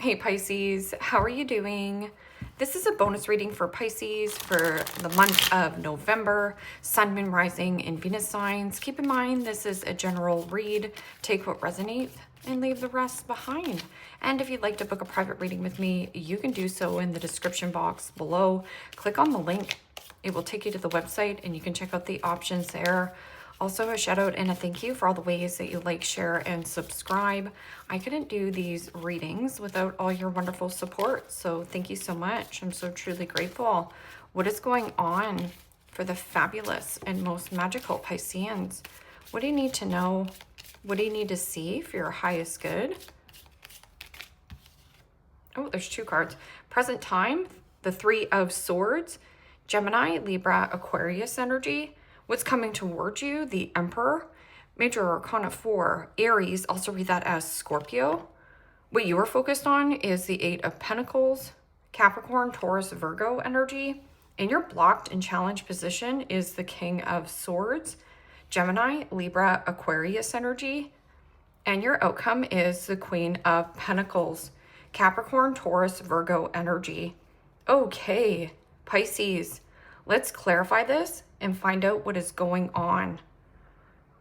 Hey Pisces, how are you doing? This is a bonus reading for Pisces for the month of November, Sun, Moon, Rising, and Venus signs. Keep in mind, this is a general read. Take what resonates and leave the rest behind. And if you'd like to book a private reading with me, you can do so in the description box below. Click on the link. It will take you to the website and you can check out the options there. Also, a shout out and a thank you for all the ways that you like, share, and subscribe. I couldn't do these readings without all your wonderful support, so thank you so much. I'm so truly grateful. What is going on for the fabulous and most magical Pisceans? What do you need to know? What do you need to see for your highest good? Oh, there's two cards. Present time, the Three of Swords, Gemini, Libra, Aquarius energy. What's coming towards you? The Emperor. Major Arcana 4, Aries, also read that as Scorpio. What you are focused on is the Eight of Pentacles, Capricorn, Taurus, Virgo energy. And your blocked and challenged position is the King of Swords, Gemini, Libra, Aquarius energy. And your outcome is the Queen of Pentacles, Capricorn, Taurus, Virgo energy. Okay, Pisces, let's clarify this and find out what is going on.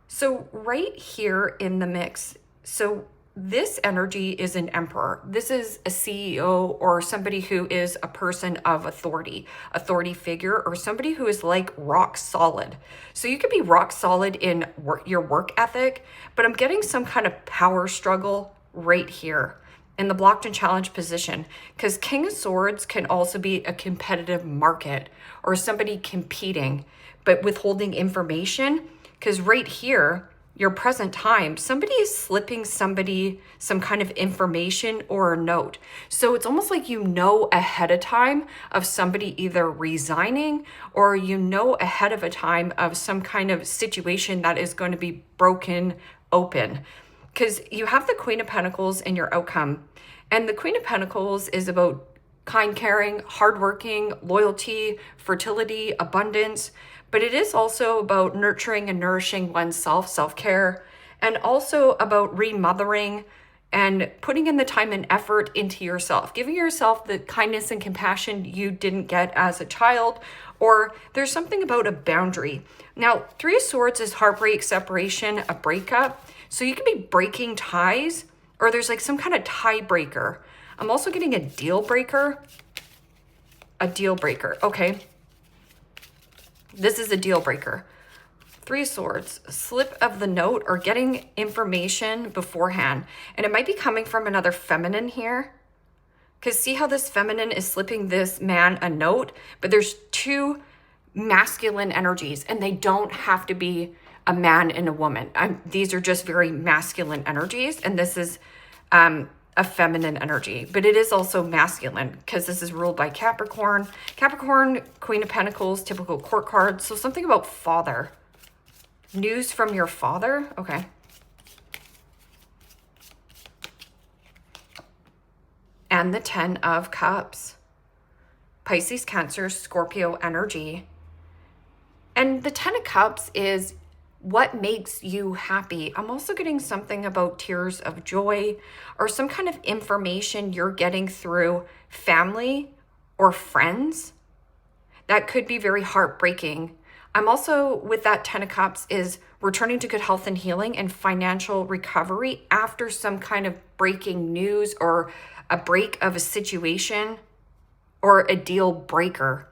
So right here in the mix, so this energy is an emperor. This is a CEO or somebody who is a person of authority figure, or somebody who is like rock solid. So you could be rock solid in your work ethic, but I'm getting some kind of power struggle right here in the blocked and challenged position, because King of Swords can also be a competitive market or somebody competing, but withholding information. Because right here, your present time, somebody is slipping somebody some kind of information or a note. So it's almost like you know ahead of time of somebody either resigning, or you know ahead of a time of some kind of situation that is going to be broken open. Because you have the Queen of Pentacles in your outcome. And the Queen of Pentacles is about kind, caring, hardworking, loyalty, fertility, abundance. But it is also about nurturing and nourishing oneself, self-care, and also about remothering and putting in the time and effort into yourself, giving yourself the kindness and compassion you didn't get as a child, or there's something about a boundary. Now, Three of Swords is heartbreak, separation, a breakup. So you can be breaking ties, or there's like some kind of tiebreaker. I'm also getting a deal breaker. A deal breaker, okay. This is a deal breaker. Three of Swords, slip of the note or getting information beforehand. And it might be coming from another feminine here. Because see how this feminine is slipping this man a note, but there's two masculine energies and they don't have to be a man and a woman. These are just very masculine energies, and this is a feminine energy, but it is also masculine because this is ruled by Capricorn. Capricorn, Queen of Pentacles, typical court card. So something about father. News from your father? Okay. And the Ten of Cups. Pisces, Cancer, Scorpio energy. And the Ten of Cups is what makes you happy. I'm also getting something about tears of joy or some kind of information you're getting through family or friends that could be very heartbreaking. I'm also, with that Ten of Cups, is returning to good health and healing and financial recovery after some kind of breaking news or a break of a situation or a deal breaker.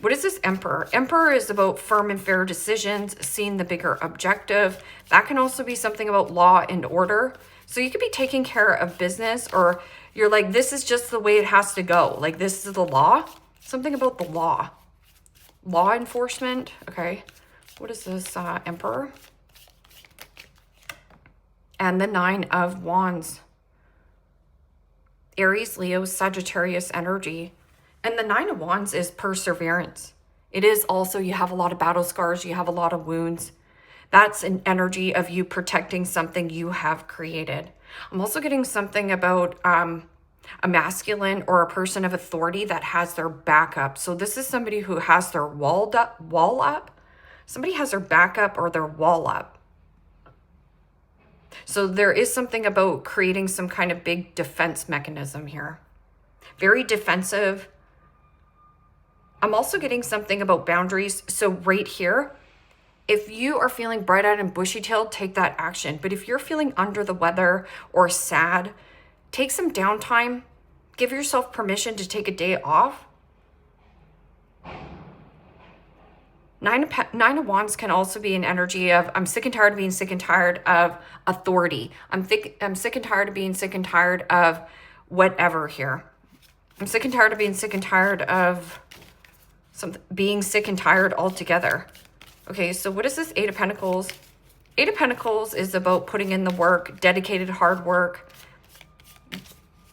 What is this Emperor? Emperor is about firm and fair decisions, seeing the bigger objective. That can also be something about law and order. So you could be taking care of business, or you're like, this is just the way it has to go. Like, this is the law. Something about the law. Law enforcement. Okay. What is this Emperor? And the Nine of Wands. Aries, Leo, Sagittarius energy. And the Nine of Wands is perseverance. It is also, you have a lot of battle scars, you have a lot of wounds. That's an energy of you protecting something you have created. I'm also getting something about a masculine or a person of authority that has their back up. So this is somebody who has their wall up. Somebody has their back up or their wall up. So there is something about creating some kind of big defense mechanism here. Very defensive. I'm also getting something about boundaries. So right here, if you are feeling bright-eyed and bushy-tailed, take that action. But if you're feeling under the weather or sad, take some downtime. Give yourself permission to take a day off. Nine of Wands can also be an energy of, I'm sick and tired of being sick and tired of authority. I'm sick and tired of being sick and tired of whatever here. I'm sick and tired of being sick and tired of being sick and tired altogether. Okay, so what is this Eight of Pentacles? Eight of Pentacles is about putting in the work, dedicated hard work,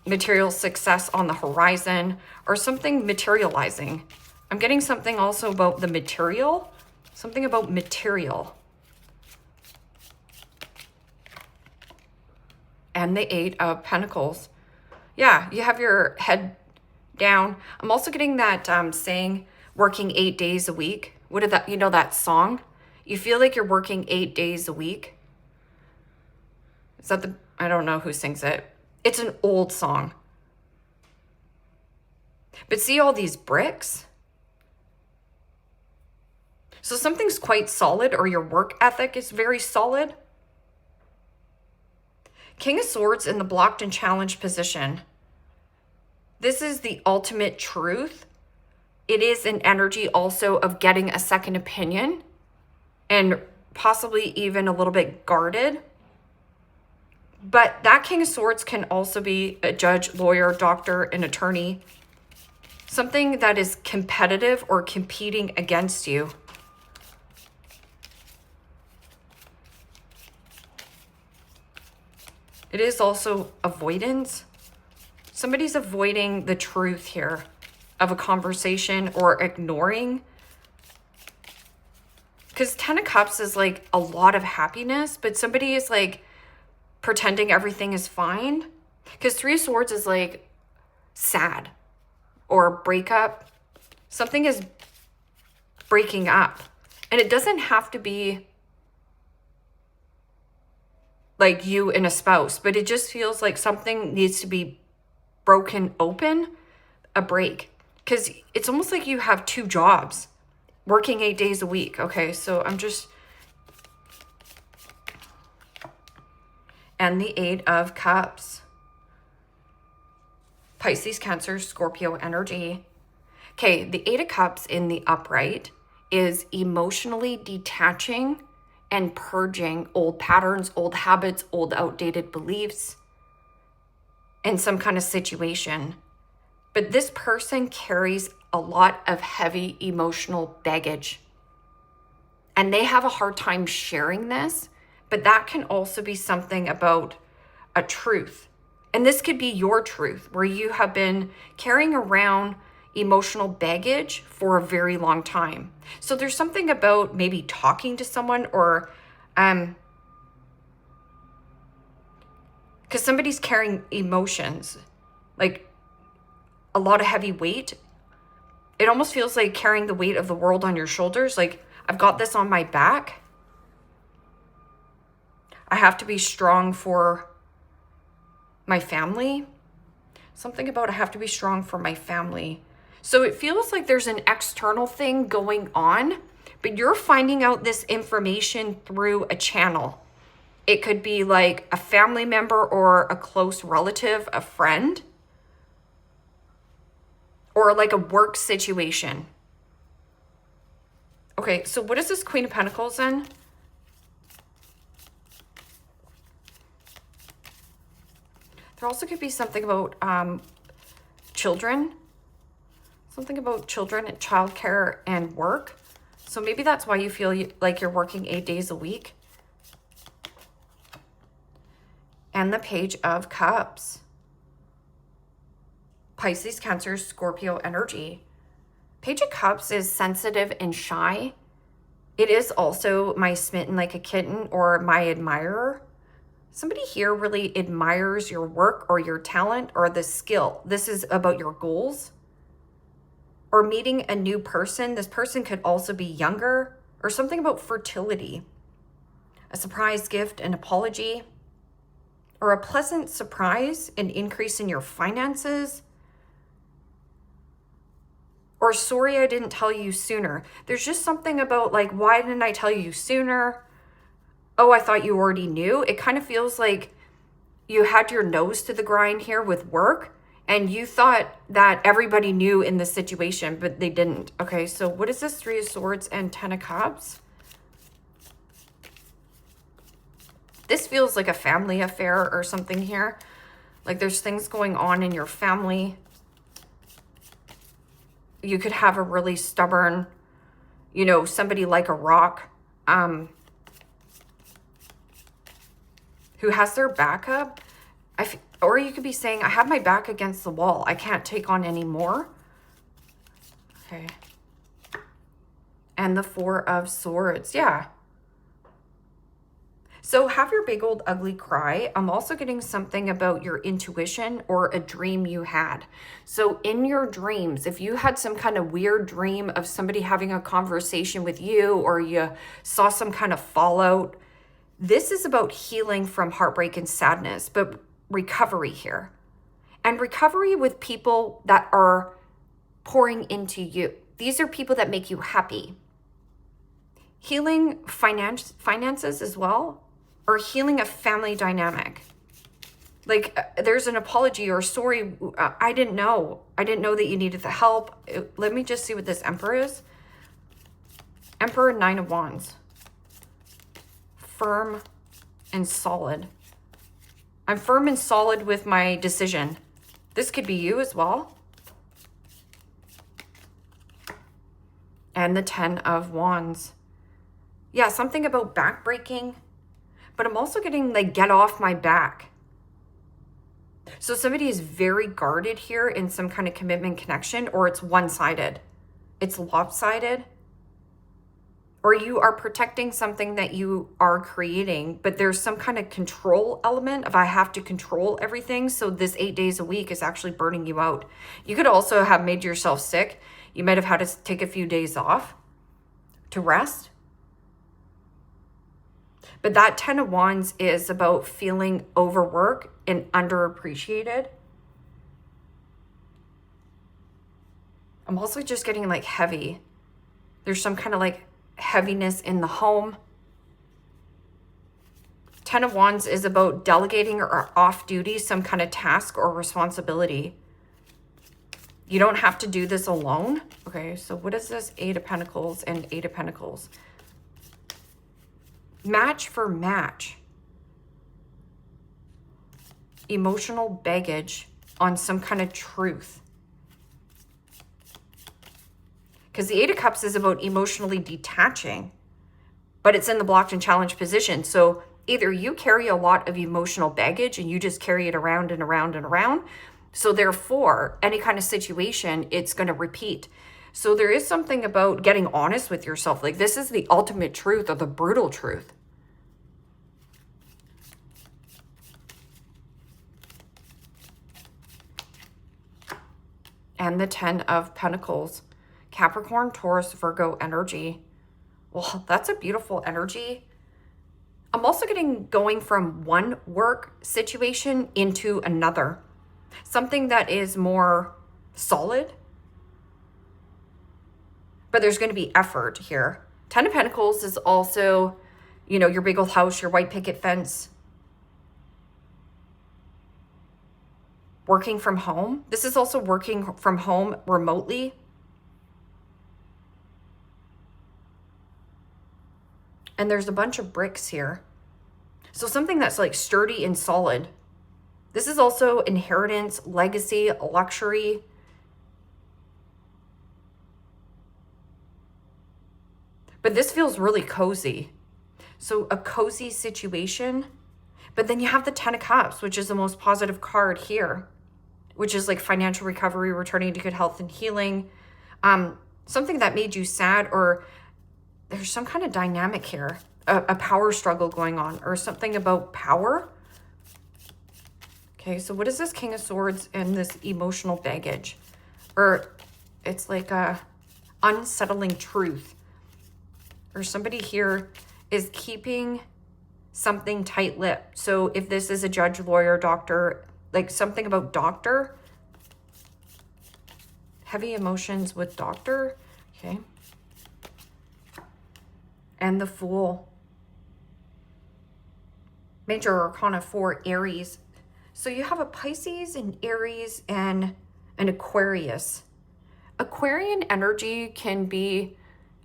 material success on the horizon, or something materializing. I'm getting something also about the material, something about material. And the Eight of Pentacles. Yeah, you have your head down. I'm also getting that saying, working 8 days a week. What did that, you know, that song? You feel like you're working 8 days a week. Is that I don't know who sings it. It's an old song. But see all these bricks? So something's quite solid, or your work ethic is very solid. King of Swords in the blocked and challenged position. This is the ultimate truth. It is an energy also of getting a second opinion and possibly even a little bit guarded. But that King of Swords can also be a judge, lawyer, doctor, an attorney. Something that is competitive or competing against you. It is also avoidance. Somebody's avoiding the truth here of a conversation or ignoring. Because 10 of Cups is like a lot of happiness, but somebody is like pretending everything is fine. Because 3 of Swords is like sad or breakup. Something is breaking up. And it doesn't have to be like you and a spouse, but it just feels like something needs to be broken open, a break. Because it's almost like you have 2 jobs, working 8 days a week. Okay, so I'm just... And the 8 of Cups. Pisces, Cancer, Scorpio energy. Okay, the 8 of Cups in the upright is emotionally detaching and purging old patterns, old habits, old outdated beliefs in some kind of situation. But this person carries a lot of heavy emotional baggage. And they have a hard time sharing this, but that can also be something about a truth. And this could be your truth, where you have been carrying around emotional baggage for a very long time. So there's something about maybe talking to someone, or because somebody's carrying emotions, like a lot of heavy weight. It almost feels like carrying the weight of the world on your shoulders. Like, I've got this on my back. I have to be strong for my family. Something about I have to be strong for my family. So it feels like there's an external thing going on, but you're finding out this information through a channel. It could be like a family member or a close relative, a friend, or like a work situation. Okay, so what is this Queen of Pentacles in? There also could be something about children. Something about children and childcare and work. So maybe that's why you feel like you're working 8 days a week. And the Page of Cups. Pisces, Cancer, Scorpio energy. Page of Cups is sensitive and shy. It is also my smitten like a kitten or my admirer. Somebody here really admires your work or your talent or the skill. This is about your goals. Or meeting a new person. This person could also be younger, or something about fertility. A surprise gift, an apology. or a pleasant surprise, an increase in your finances, or sorry I didn't tell you sooner. There's just something about like, why didn't I tell you sooner? Oh, I thought you already knew. It kind of feels like you had your nose to the grind here with work and you thought that everybody knew in this situation, but they didn't. Okay, so what is this? 3 of Swords and 10 of Cups. This feels like a family affair or something here. Like there's things going on in your family. You could have a really stubborn, you know, somebody like a rock, who has their back up. Or you could be saying, I have my back against the wall. I can't take on any more. Okay. And the 4 of Swords. Yeah. So have your big old ugly cry. I'm also getting something about your intuition or a dream you had. So in your dreams, if you had some kind of weird dream of somebody having a conversation with you, or you saw some kind of fallout, this is about healing from heartbreak and sadness, but recovery here. And recovery with people that are pouring into you. These are people that make you happy. Healing finances as well, or healing a family dynamic. Like there's an apology or sorry, I didn't know. I didn't know that you needed the help. Let me just see what this Emperor is. Emperor, 9 of Wands. Firm and solid. I'm firm and solid with my decision. This could be you as well. And the 10 of Wands. Yeah, something about backbreaking. But I'm also getting like, get off my back. So somebody is very guarded here in some kind of commitment connection, or it's one-sided. It's lopsided. Or you are protecting something that you are creating, but there's some kind of control element of I have to control everything. So this 8 days a week is actually burning you out. You could also have made yourself sick. You might have had to take a few days off to rest. But that 10 of Wands is about feeling overworked and underappreciated. I'm also just getting like heavy. There's some kind of like heaviness in the home. 10 of Wands is about delegating or off duty, some kind of task or responsibility. You don't have to do this alone. Okay, so what is this? 8 of Pentacles and 8 of Pentacles. Match for match. Emotional baggage on some kind of truth. Because the 8 of Cups is about emotionally detaching, but it's in the blocked and challenged position. So either you carry a lot of emotional baggage and you just carry it around and around and around. So therefore, any kind of situation, it's going to repeat. So there is something about getting honest with yourself. Like this is the ultimate truth or the brutal truth. And the 10 of Pentacles. Capricorn, Taurus, Virgo energy. Well, that's a beautiful energy. I'm also getting going from one work situation into another. Something that is more solid. But there's going to be effort here. 10 of Pentacles is also, you know, your big old house, your white picket fence. Working from home. This is also working from home remotely. And there's a bunch of bricks here. So something that's like sturdy and solid. This is also inheritance, legacy, luxury. But this feels really cozy. So a cozy situation. But then you have the 10 of Cups, which is the most positive card here, which is like financial recovery, returning to good health and healing. Something that made you sad, or there's some kind of dynamic here, a power struggle going on, or something about power. Okay, so what is this King of Swords and this emotional baggage? Or it's like a unsettling truth. Or somebody here is keeping something tight-lipped. So if this is a judge, lawyer, doctor, like something about doctor, heavy emotions with doctor, okay. And the Fool. Major Arcana 4, Aries. So you have a Pisces, an Aries, and an Aquarius. Aquarian energy can be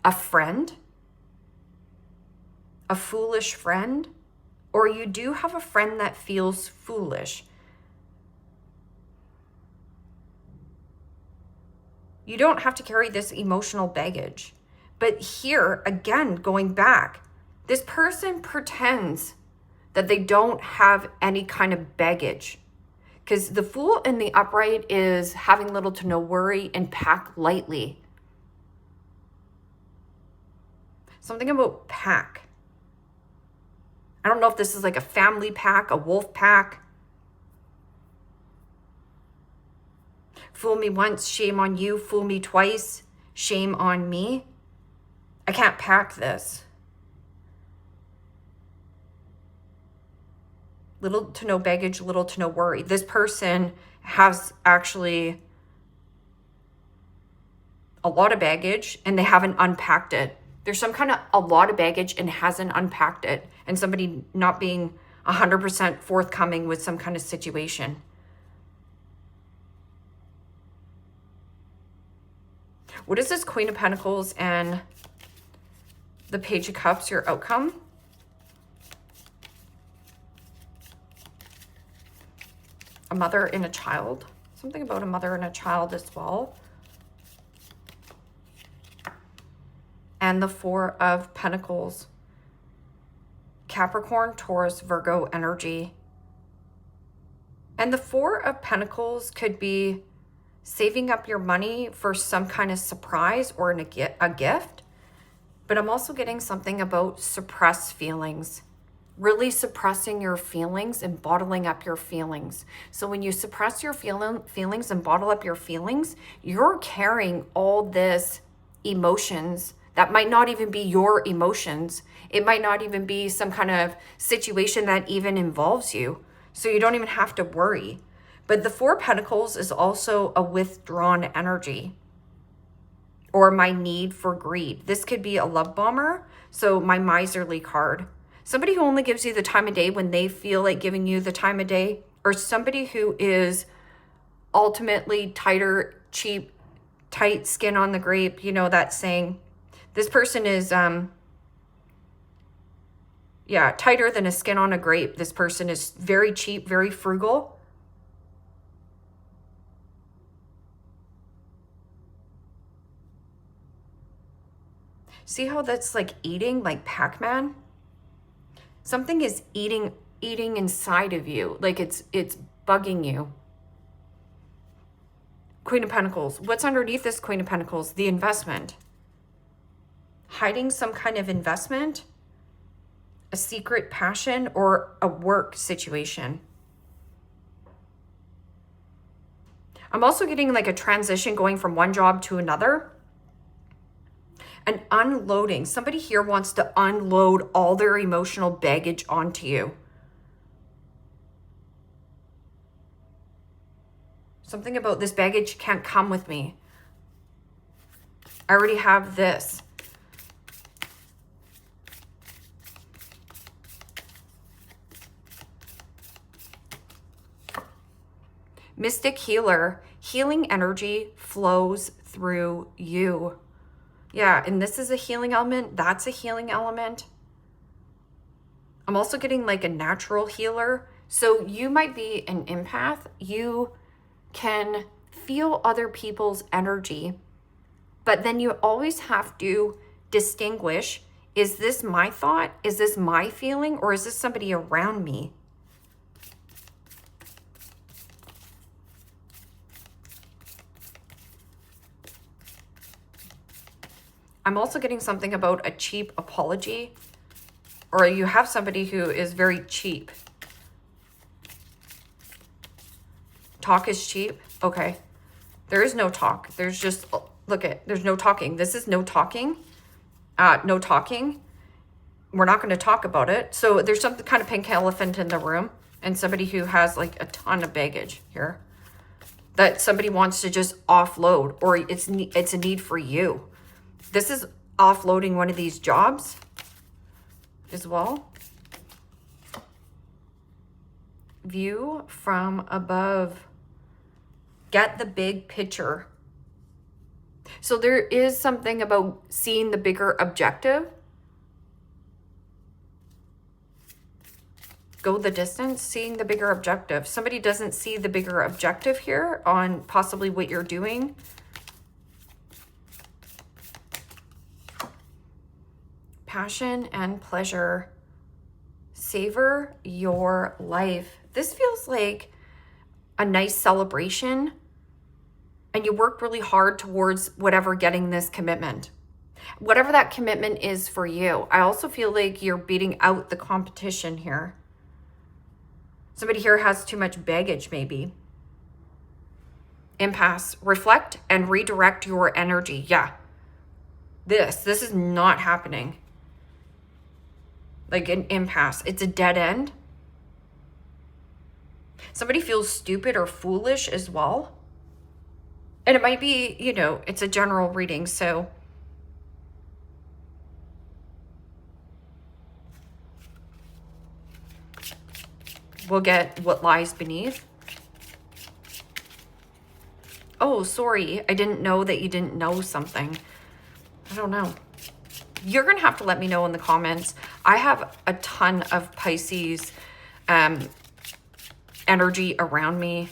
a friend, a foolish friend, or you do have a friend that feels foolish. You don't have to carry this emotional baggage. But here, again, going back, this person pretends that they don't have any kind of baggage. Because the Fool in the upright is having little to no worry and pack lightly. Something about pack. I don't know if this is like a family pack, a wolf pack. Fool me once, shame on you. Fool me twice, shame on me. I can't pack this. Little to no baggage, little to no worry. This person has actually a lot of baggage and they haven't unpacked it. There's some kind of a lot of baggage and hasn't unpacked it. And somebody not being 100% forthcoming with some kind of situation. What is this Queen of Pentacles and the Page of Cups, your outcome? A mother and a child. Something about a mother and a child as well. And the Four of Pentacles. Capricorn, Taurus, Virgo energy. And the Four of Pentacles could be saving up your money for some kind of surprise or a gift. But I'm also getting something about suppressed feelings. Really suppressing your feelings and bottling up your feelings. So when you suppress your feelings and bottle up your feelings, you're carrying all this emotions that might not even be your emotions. It might not even be some kind of situation that even involves you. So you don't even have to worry. But the Four of Pentacles is also a withdrawn energy, or my need for greed. This could be a love bomber. So my miserly card. Somebody who only gives you the time of day when they feel like giving you the time of day, or somebody who is ultimately tighter, cheap, tight skin on the grape. You know that saying. This person is, tighter than a skin on a grape. This person is very cheap, very frugal. See how that's like eating, like Pac-Man? Something is eating inside of you, like it's bugging you. Queen of Pentacles. What's underneath this Queen of Pentacles? The investment. Hiding some kind of investment, a secret passion, or a work situation. I'm also getting like a transition going from one job to another. An unloading. Somebody here wants to unload all their emotional baggage onto you. Something about this baggage can't come with me. I already have this. Mystic healer. Healing energy flows through you. Yeah, and this is a healing element. That's a healing element. I'm also getting like a natural healer. So you might be an empath. You can feel other people's energy, but then you always have to distinguish, is this my thought? Is this my feeling? Or is this somebody around me? I'm also getting something about a cheap apology, or you have somebody who is very cheap. Talk is cheap. Okay. There is no talk. There's just, there's no talking. This is no talking. No talking. we're not going to talk about it. So there's some kind of pink elephant in the room, and somebody who has like a ton of baggage here that somebody wants to just offload, or it's a need for you. This is offloading one of these jobs as well. View from above. Get the big picture. So there is something about seeing the bigger objective. Go the distance, seeing the bigger objective. Somebody doesn't see the bigger objective here on possibly what you're doing. Passion and pleasure. Savor your life. This feels like a nice celebration, and you worked really hard towards whatever getting this commitment. Whatever that commitment is for you. I also feel like you're beating out the competition here. Somebody here has too much baggage, maybe. Impasse. Reflect and redirect your energy. Yeah. This is not happening. Like an impasse. It's a dead end. Somebody feels stupid or foolish as well. And it might be, you know, it's a general reading, so we'll get what lies beneath. Oh, sorry. I didn't know that you didn't know something. I don't know. You're going to have to let me know in the comments. I have a ton of Pisces energy around me.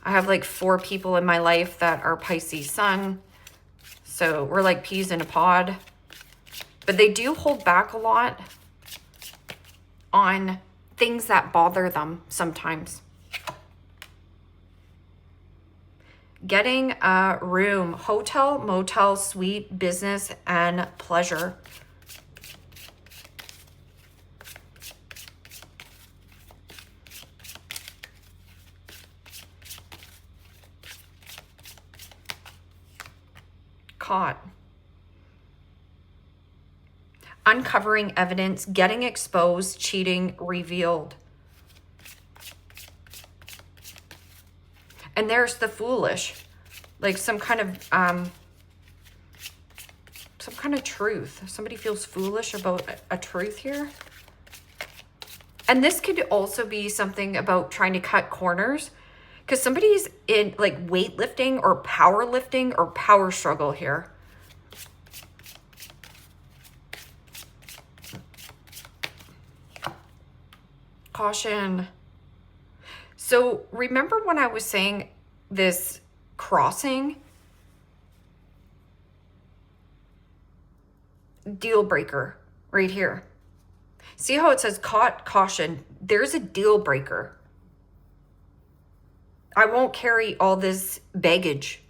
I have like 4 people in my life that are Pisces sun. So we're like peas in a pod. But they do hold back a lot on things that bother them sometimes. Getting a room, hotel, motel, suite, business, and pleasure. Caught. Uncovering evidence, getting exposed, cheating, revealed. And there's the foolish, like some kind of truth. Somebody feels foolish about a truth here. And this could also be something about trying to cut corners, because somebody's in like weightlifting or powerlifting or power struggle here. Caution. So remember when I was saying this crossing? Deal breaker right here. See how it says caution? There's a deal breaker. I won't carry all this baggage.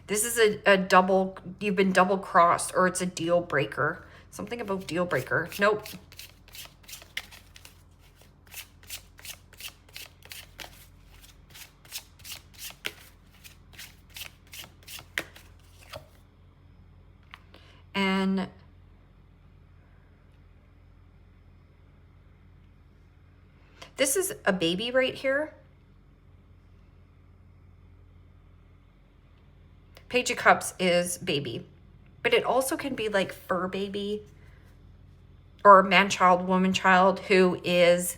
This is a double, you've been double crossed, or it's a deal breaker. Something about deal breaker. Nope. And this is a baby right here. Page of Cups is baby, but it also can be like fur baby or man child, woman child who is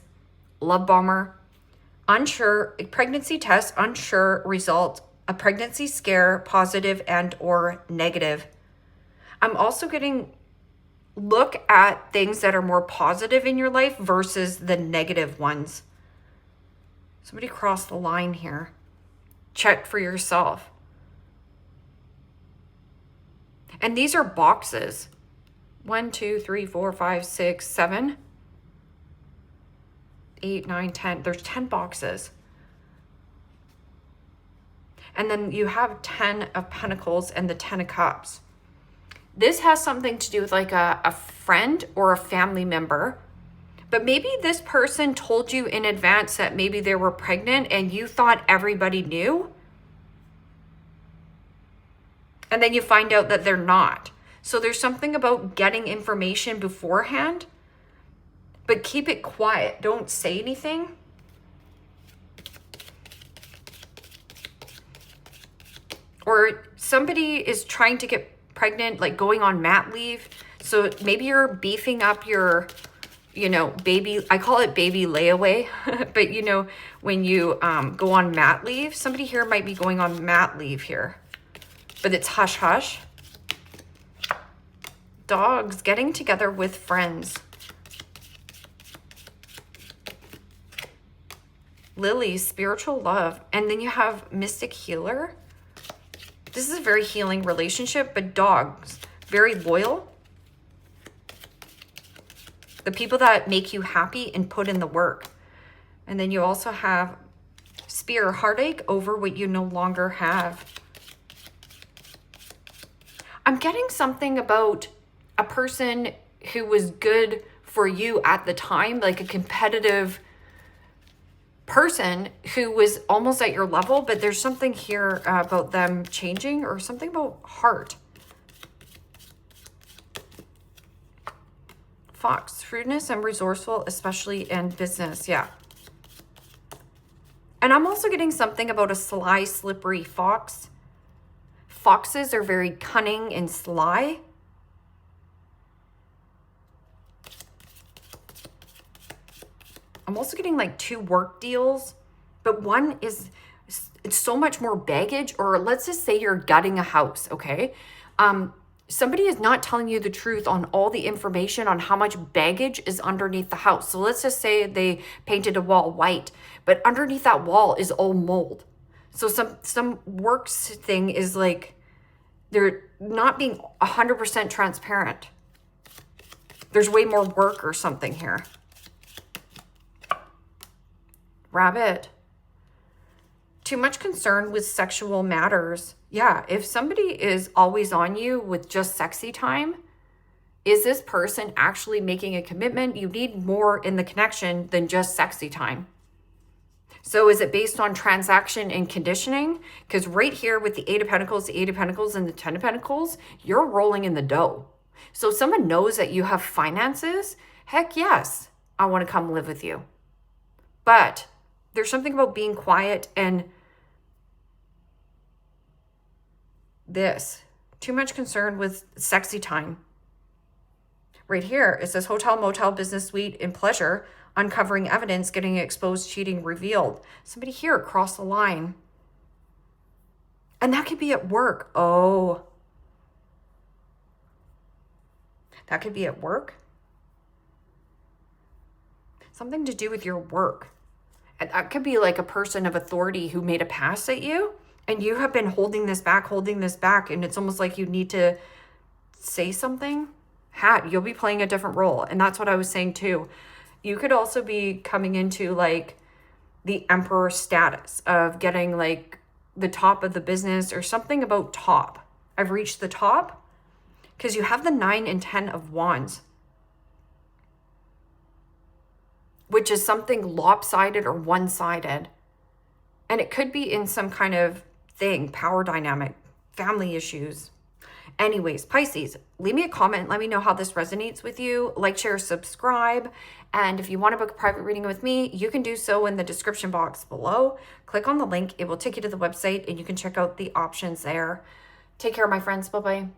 love bomber, unsure, pregnancy test, unsure result, a pregnancy scare, positive and or negative. I'm also getting look at things that are more positive in your life versus the negative ones. Somebody crossed the line here. Check for yourself. And these are boxes. 1, 2, 3, 4, 5, 6, 7, 8, 9, 10. There's 10 boxes. And then you have 10 of Pentacles and the 10 of Cups. This has something to do with like a friend or a family member. But maybe this person told you in advance that maybe they were pregnant and you thought everybody knew. And then you find out that they're not. So there's something about getting information beforehand, but keep it quiet. Don't say anything. Or somebody is trying to get pregnant, like going on mat leave. So maybe you're beefing up your, you know, baby, I call it baby layaway, but you know, when you go on mat leave, somebody here might be going on mat leave here, but it's hush hush. Dogs getting together with friends. Lily, spiritual love. And then you have mystic healer. This is a very healing relationship, but dogs, very loyal. The people that make you happy and put in the work. And then you also have spear, heartache over what you no longer have. I'm getting something about a person who was good for you at the time, like a competitive person who was almost at your level, but there's something here about them changing, or something about heart. Fox, shrewdness and resourceful, especially in business. Yeah. And I'm also getting something about a sly, slippery fox. Foxes are very cunning and sly. I'm also getting like 2 work deals, but one is, it's so much more baggage. Or let's just say you're gutting a house, okay? Somebody is not telling you the truth on all the information on how much baggage is underneath the house. So let's just say they painted a wall white, but underneath that wall is all mold. So some works thing is like, they're not being 100% transparent. There's way more work or something here. Rabbit. Too much concern with sexual matters. Yeah, if somebody is always on you with just sexy time, is this person actually making a commitment? You need more in the connection than just sexy time. So is it based on transaction and conditioning? Because right here with the 8 of Pentacles, the 8 of Pentacles, and the 10 of Pentacles, you're rolling in the dough. So if someone knows that you have finances, heck yes, I want to come live with you. But there's something about being quiet and this. Too much concern with sexy time. Right here, it says hotel, motel, business suite, and pleasure. Uncovering evidence, getting exposed, cheating, revealed. Somebody here crossed the line. And that could be at work. Oh. That could be at work. Something to do with your work. And that could be like a person of authority who made a pass at you, and you have been holding this back, and it's almost like you need to say something. You'll be playing a different role. And that's what I was saying too. You could also be coming into like the emperor status of getting like the top of the business, or something about top. I've reached the top, because you have the 9 and 10 of wands, which is something lopsided or one-sided. And it could be in some kind of thing, power dynamic, family issues. Anyways, Pisces, leave me a comment. Let me know how this resonates with you. Like, share, subscribe. And if you want to book a private reading with me, you can do so in the description box below. Click on the link. It will take you to the website, and you can check out the options there. Take care, my friends. Bye-bye.